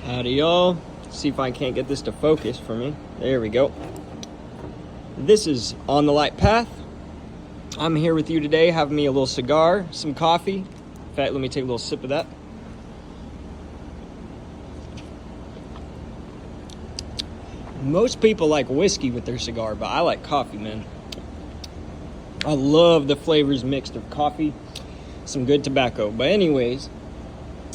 Howdy y'all. See if I can't get this to focus for me. There we go. This is On the Light Path. I'm here with you today, having me a little cigar, some coffee. In fact, let me take a little sip of that. Most people like whiskey with their cigar, but I like coffee, man. I love the flavors mixed of coffee, some good tobacco. But anyways,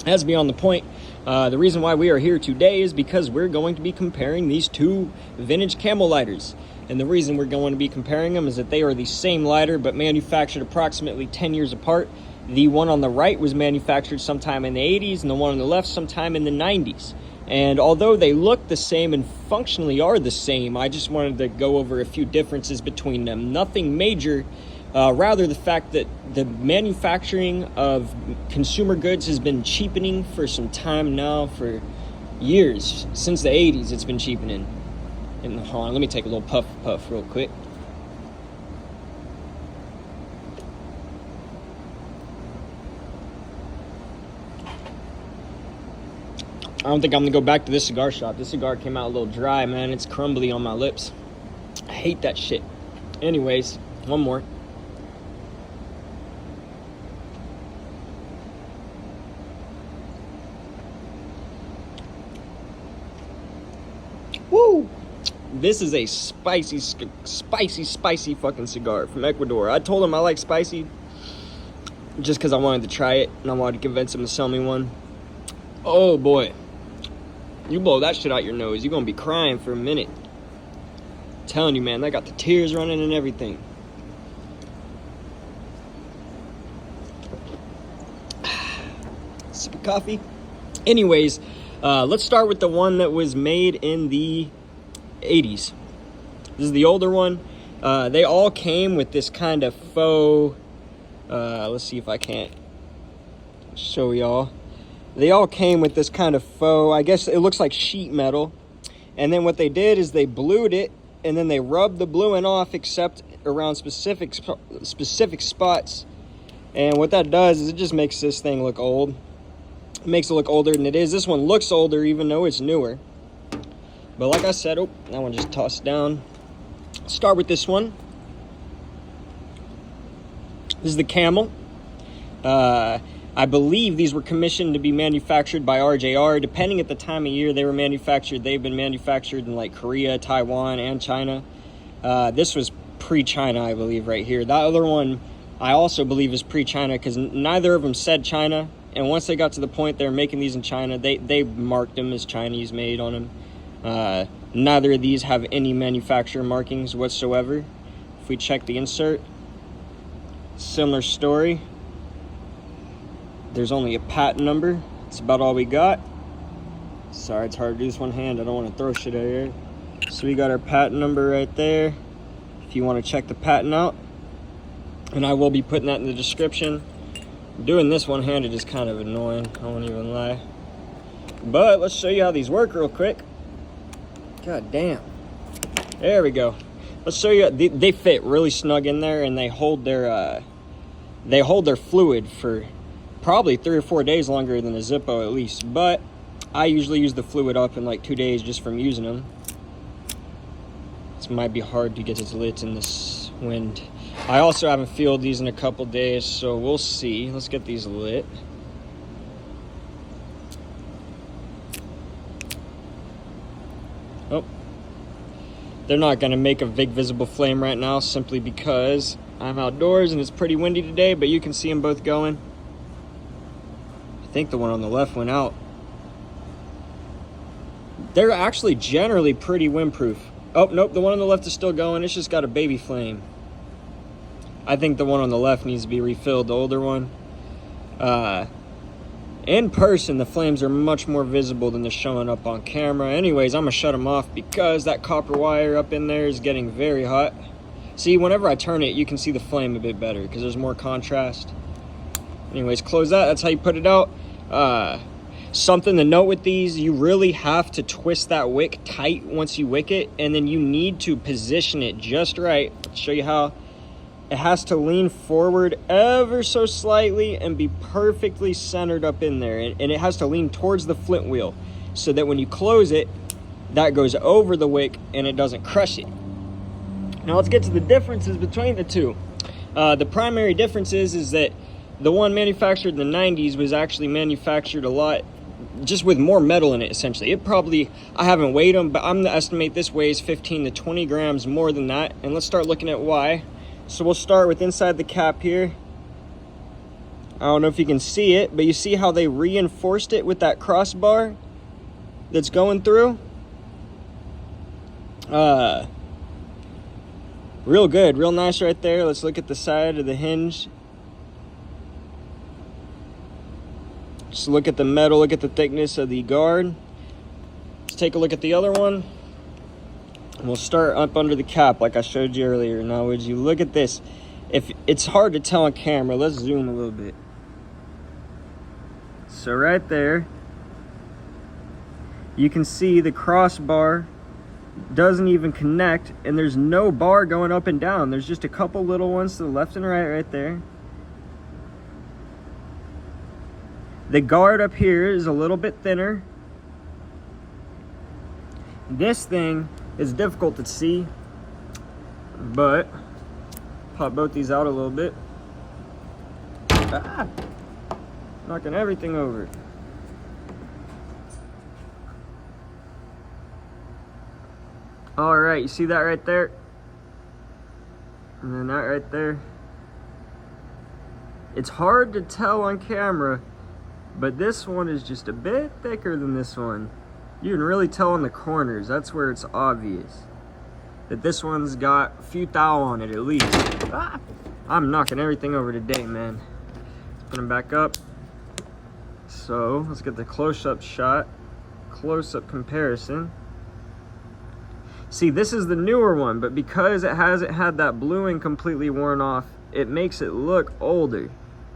as beyond the point, the reason why we are here today is because we're going to be comparing these two vintage Camel Lighters. And the reason we're going to be comparing them is that they are the same lighter, but manufactured approximately 10 years apart. The one on the right was manufactured sometime in the 80s, and the one on the left sometime in the 90s. And although they look the same and functionally are the same, I just wanted to go over a few differences between them. Nothing major, rather the fact that the manufacturing of consumer goods has been cheapening for some time now, for years. Since the 80s, it's been cheapening. And hold on, let me take a little puff real quick. I don't think I'm gonna go back to this cigar shop. This cigar came out a little dry, man. It's crumbly on my lips. I hate that shit. Anyways, one more. Woo! This is a spicy fucking cigar from Ecuador. I told him I like spicy just because I wanted to try it and I wanted to convince him to sell me one. Oh boy. You blow that shit out your nose, you're gonna be crying for a minute. I'm telling you, man, I got the tears running and everything. Sip of coffee. Anyways, let's start with the one that was made in the 80s. This is the older one. They all came with this kind of faux, let's see if I can't show y'all. They all came with this kind of faux, I guess it looks like sheet metal. And then what they did is they blued it, and then they rubbed the bluing off except around specific spots. And what that does is it just makes this thing look old. It makes it look older than it is. This one looks older even though it's newer. But like I said, oh, that one just tossed down. Start with this one. This is the Camel. I believe these were commissioned to be manufactured by RJR. Depending at the time of year they were manufactured, they've been manufactured in like Korea, Taiwan, and China. This was pre-China, I believe, right here. That other one, I also believe is pre-China because neither of them said China. And once they got to the point they were making these in China, they marked them as Chinese made on them. Neither of these have any manufacturer markings whatsoever. If we check the insert, similar story. There's only a patent number. That's about all we got. Sorry, it's hard to do this one hand. I don't want to throw shit out here. So we got our patent number right there. If you want to check the patent out. And I will be putting that in the description. Doing this one-handed is kind of annoying. I won't even lie. But let's show you how these work real quick. God damn. There we go. Let's show you. They fit really snug in there, and they hold their fluid for probably 3 or 4 days longer than a Zippo at least, but I usually use the fluid up in like 2 days just from using them. This might be hard to get this lit in this wind. I also haven't filled these in a couple days, so we'll see. Let's get these lit. Oh, they're not gonna make a big visible flame right now simply because I'm outdoors and it's pretty windy today, but you can see them both going. I think the one on the left went out. They're actually generally pretty windproof. Oh, nope, the one on the left is still going. It's just got a baby flame. I think the one on the left needs to be refilled, the older one. In person, the flames are much more visible than they're showing up on camera. Anyways, I'm gonna shut them off because that copper wire up in there is getting very hot. See, whenever I turn it, you can see the flame a bit better because there's more contrast. Anyways, close that. That's how you put it out. Something to note with these, you really have to twist that wick tight once you wick it, and then you need to position it just right. I'll show you how. It has to lean forward ever so slightly and be perfectly centered up in there, and it has to lean towards the flint wheel. so that when you close it, that goes over the wick and it doesn't crush it. Now let's get to the differences between the two. The primary difference is that the one manufactured in the 90s was actually manufactured a lot just with more metal in it, essentially. It probably, I haven't weighed them, but I'm gonna estimate this weighs 15 to 20 grams more than that. And let's start looking at why. So we'll start with inside the cap here. I don't know if you can see it, but you see how they reinforced it with that crossbar that's going through? Real good, real nice right there. Let's look at the side of the hinge. Just look at the metal, look at the thickness of the guard. Let's take a look at the other one. And we'll start up under the cap like I showed you earlier. Now, would you look at this? If it's hard to tell on camera, let's zoom a little bit. So right there, you can see the crossbar doesn't even connect, and there's no bar going up and down. There's just a couple little ones to the left and right there. The guard up here is a little bit thinner. This thing is difficult to see, but pop both these out a little bit. Ah, knocking everything over. All right, you see that right there? And then that right there. It's hard to tell on camera, but this one is just a bit thicker than this one. You can really tell in the corners. That's where it's obvious that this one's got a few thou on it at least. Ah, I'm knocking everything over today, man. Let's put them back up. So let's get the close-up shot, close-up comparison. See, this is the newer one, but because it hasn't had that bluing completely worn off, it makes it look older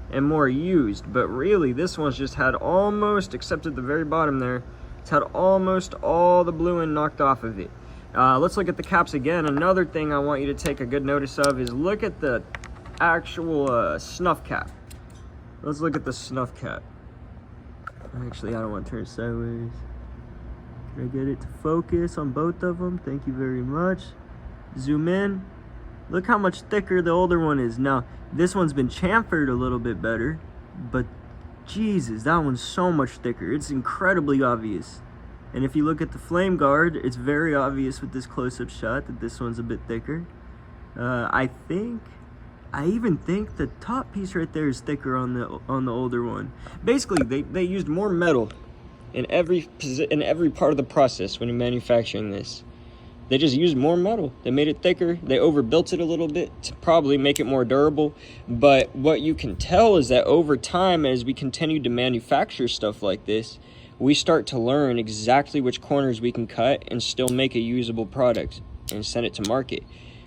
and more used. But really, this one's just had almost, except at the very bottom there, it's had almost all the bluing knocked off of it. Let's look at the caps again. Another thing I want you to take a good notice of is look at the actual snuff cap. Let's look at the snuff cap. Actually, I don't want to turn it sideways. Can I get it to focus on both of them? Thank you very much. Zoom in. Look how much thicker the older one is. Now, this one's been chamfered a little bit better, but Jesus, that one's so much thicker. It's incredibly obvious. And if you look at the flame guard, it's very obvious with this close-up shot that this one's a bit thicker. I even think the top piece right there is thicker on the older one. Basically, they used more metal in every part of the process when you're manufacturing this. They just used more metal. They made it thicker. They overbuilt it a little bit to probably make it more durable. But what you can tell is that over time, as we continue to manufacture stuff like this, we start to learn exactly which corners we can cut and still make a usable product and send it to market.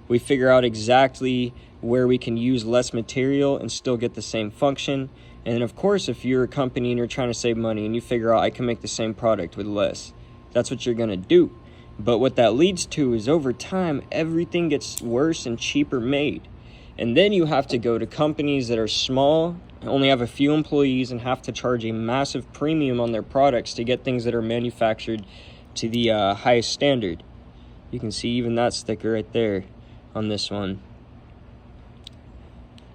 We figure out exactly where we can use less material and still get the same function. And then of course, if you're a company and you're trying to save money and you figure out I can make the same product with less, that's what you're gonna do. But what that leads to is over time, everything gets worse and cheaper made. And then you have to go to companies that are small, only have a few employees, and have to charge a massive premium on their products to get things that are manufactured to the highest standard. You can see even that sticker right there on this one.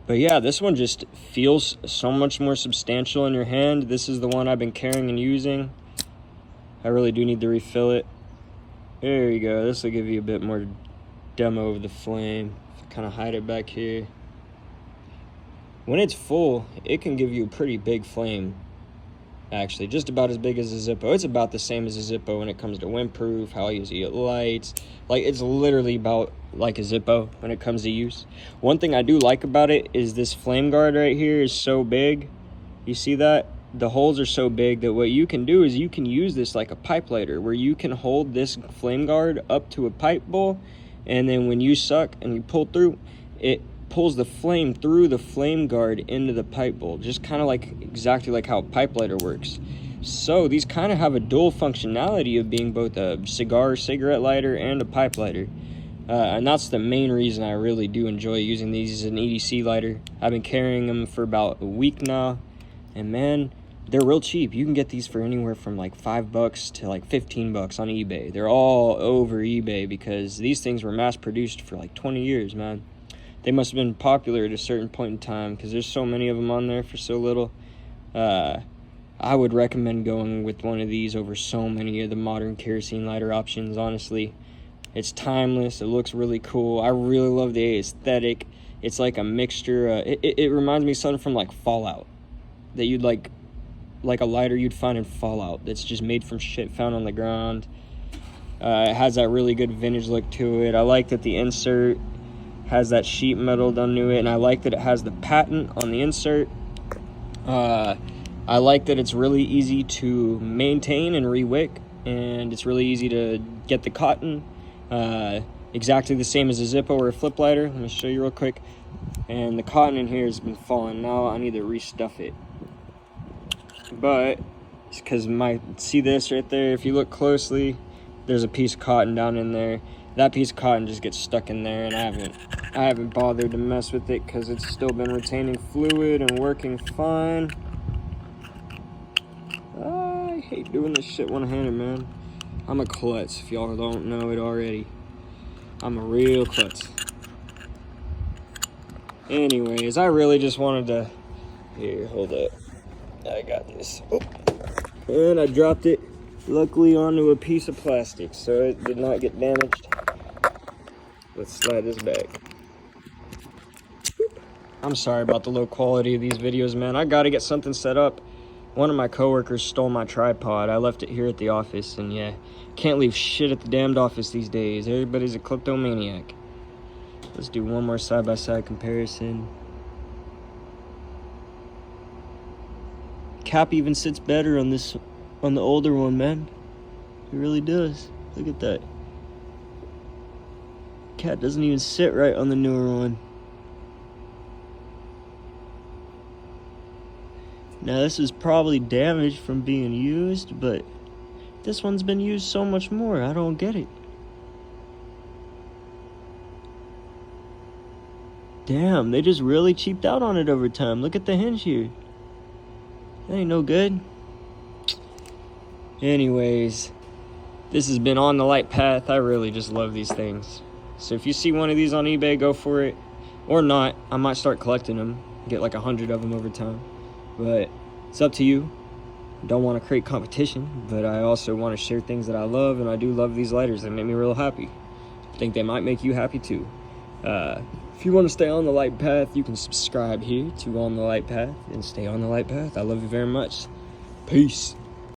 But yeah, this one just feels so much more substantial in your hand. This is the one I've been carrying and using. I really do need to refill it. There you go. This will give you a bit more demo of the flame. Kind of hide it back here. When it's full, it can give you a pretty big flame. Actually, just about as big as a Zippo. It's about the same as a Zippo when it comes to windproof, how you see it lights. Like, it's literally about like a Zippo when it comes to use. One thing I do like about it is this flame guard right here is so big. You see that? The holes are so big that what you can do is you can use this like a pipe lighter, where you can hold this flame guard up to a pipe bowl, and then when you suck and you pull through, it pulls the flame through the flame guard into the pipe bowl, just kind of like exactly like how a pipe lighter works. So these kind of have a dual functionality of being both a cigarette lighter and a pipe lighter. And that's the main reason I really do enjoy using these as an EDC lighter. I've been carrying them for about a week now, and man, they're real cheap. You can get these for anywhere from like $5 to like $15 on eBay. They're all over eBay because these things were mass produced for like 20 years, man. They must have been popular at a certain point in time because there's so many of them on there for so little. I would recommend going with one of these over so many of the modern kerosene lighter options, honestly. It's timeless. It looks really cool. I really love the aesthetic. It's like a mixture. It reminds me of something from like Fallout that you'd like a lighter you'd find in Fallout that's just made from shit found on the ground. It has that really good vintage look to it. I like that the insert has that sheet metal done to it, and I like that it has the patent on the insert. I like that it's really easy to maintain and re-wick, and it's really easy to get the cotton. Exactly the same as a Zippo or a flip lighter. Let me show you real quick. And the cotton in here has been falling. Now I need to restuff it. But it's because see this right there? If you look closely, there's a piece of cotton down in there. That piece of cotton just gets stuck in there, and I haven't bothered to mess with it because it's still been retaining fluid and working fine. I hate doing this shit one-handed, man. I'm a klutz, if y'all don't know it already. I'm a real klutz. Anyways, I really just wanted to... Here, hold up. I got this. Oh. And I dropped it, luckily, onto a piece of plastic, so it did not get damaged. Let's slide this back. I'm sorry about the low quality of these videos, man. I gotta get something set up. One of my coworkers stole my tripod. I left it here at the office, and yeah, can't leave shit at the damned office these days. Everybody's a kleptomaniac. Let's do one more side-by-side comparison. Cap even sits better on the older one, man. It really does. Look at that. Cat doesn't even sit right on the newer one. Now this is probably damaged from being used, but this one's been used so much more. I don't get it. Damn, they just really cheaped out on it over time. Look at the hinge here. That ain't no good. Anyways, this has been On the Light Path. I really just love these things. So if you see one of these on eBay, go for it. Or not. I might start collecting them. Get like 100 of them over time. But it's up to you. Don't want to create competition, but I also want to share things that I love, and I do love these lighters. They make me real happy. I think they might make you happy too. If you want to stay on the light path, you can subscribe here to On the Light Path and stay on the light path. I love you very much. Peace.